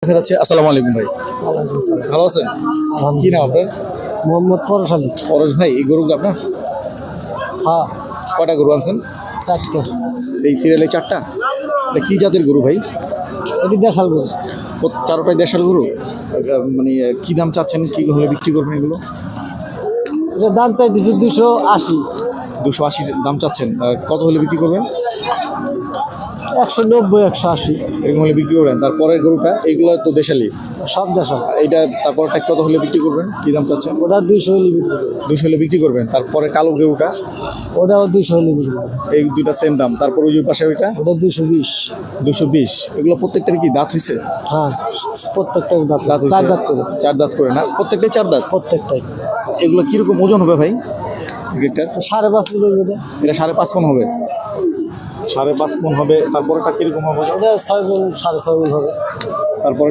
দেখা যাচ্ছে। আসসালামু আলাইকুম ভাই, ভালো আছেন? কি নাম আপনার? মোহাম্মদ পরশ আলী। পরশ ভাই, এই গরুগুলো আপনার? হ্যাঁ, কয়টা গরু আনছেন? 4টে। এই সিরিয়ালে 4টা। এটা কি জাতের গরু ভাই? এটি দেশাল গরু। চারোটাই দেশাল গরু। মানে কি দাম চাচ্ছেন, কি হলে বিক্রি করবেন এগুলো? এটা দাম চাইতেছি 280। 280 দাম চাচ্ছেন, কত হলে বিক্রি করবেন? 190, 180। এরকম হলে বিক্রি করবেন। তারপরের গরুটা, এইগুলো তো দেশালি, সব দেশাল। এইটা তারপরটা কত হলে বিক্রি করবেন, কি দাম চাচ্ছেন? ওটা 200 হলে বিক্রি করবো। 200 হলে বিক্রি করবেন। তারপরে কালো গরুটা, ওটাও 200 হলে বিক্রি করবো। এই দুইটা সেম দাম। তারপর ওই যে পাশে ওইটা ওটা 220। 220। এগুলো প্রত্যেকটার কি দাঁত হয়েছে? হ্যাঁ, প্রত্যেকটার দাঁত দাঁত হয়েছে? 4 দাঁত করে। 4 দাঁত করে না, প্রত্যেকটাই 4 দাঁত। প্রত্যেকটাই। এগুলো কিরকম ওজন হবে ভাই? ক্রিকেটটার 5.5 মণ হবে। এটা 5.5 মণ হবে। 5.5 মণ হবে। তারপরেটা কিরকম হবে? এটা 6 মণ, 6.5 মণ হবে। তারপরে